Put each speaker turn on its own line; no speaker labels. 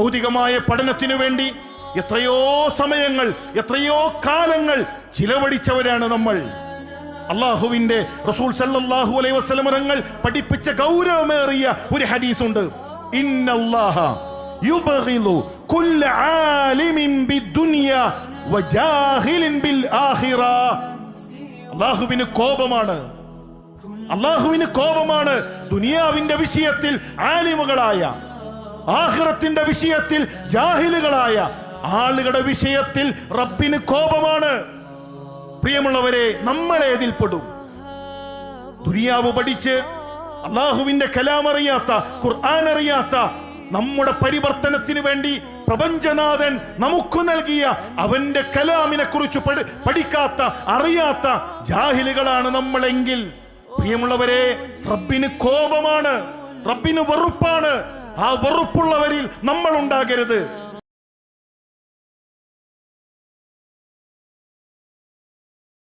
ഭൗതികമായ പഠനത്തിനു വേണ്ടി എത്രയോ സമയങ്ങൾ, എത്രയോ കാലങ്ങൾ ചിലവഴിച്ചവരാണ് നമ്മൾ. അള്ളാഹുവിന്റെ റസൂൽ സല്ലല്ലാഹു അലൈഹി വസല്ലം തങ്ങൾ പഠിപ്പിച്ച ഗൗരവമേറിയ ഒരു ഹദീസുണ്ട്. ഇന്നല്ലാഹ യുബ്ഗിളു കുല്ല ആലിമിൻ ബിദ്ദുനിയ വജാഹിലിൻ ബിൽ ആഖിറ. അള്ളാഹുവിന് കോപമാണ്, അള്ളാഹുവിന് കോപമാണ് ദുനിയാവിന്റെ വിഷയത്തിൽ ആലിമുകളായ, ആഖിറത്തിന്റെ വിഷയത്തിൽ ജാഹിലുകളായ ആളുകളുടെ വിഷയത്തിൽ റബ്ബിന് കോപമാണ്. പ്രിയമുള്ളവരെ, നമ്മളേതിൽപ്പെടും? ദുനിയാവ് പഠിച്ച് അള്ളാഹുവിന്റെ കലാം അറിയാത്ത, ഖുർആൻ അറിയാത്ത, നമ്മുടെ പരിവർത്തനത്തിന് വേണ്ടി പ്രപഞ്ചനാഥൻ നമുക്ക് നൽകിയ അവന്റെ കലാമിനെ കുറിച്ച് പഠിക്കാത്ത, അറിയാത്ത ജാഹിലുകളാണ് നമ്മളെങ്കിൽ, പ്രിയമുള്ളവരെ, റബ്ബിന് കോപമാണ്, റബ്ബിന് വെറുപ്പാണ്. ആ വെറുപ്പുള്ളവരിൽ നമ്മൾ ഉണ്ടാകരുത്.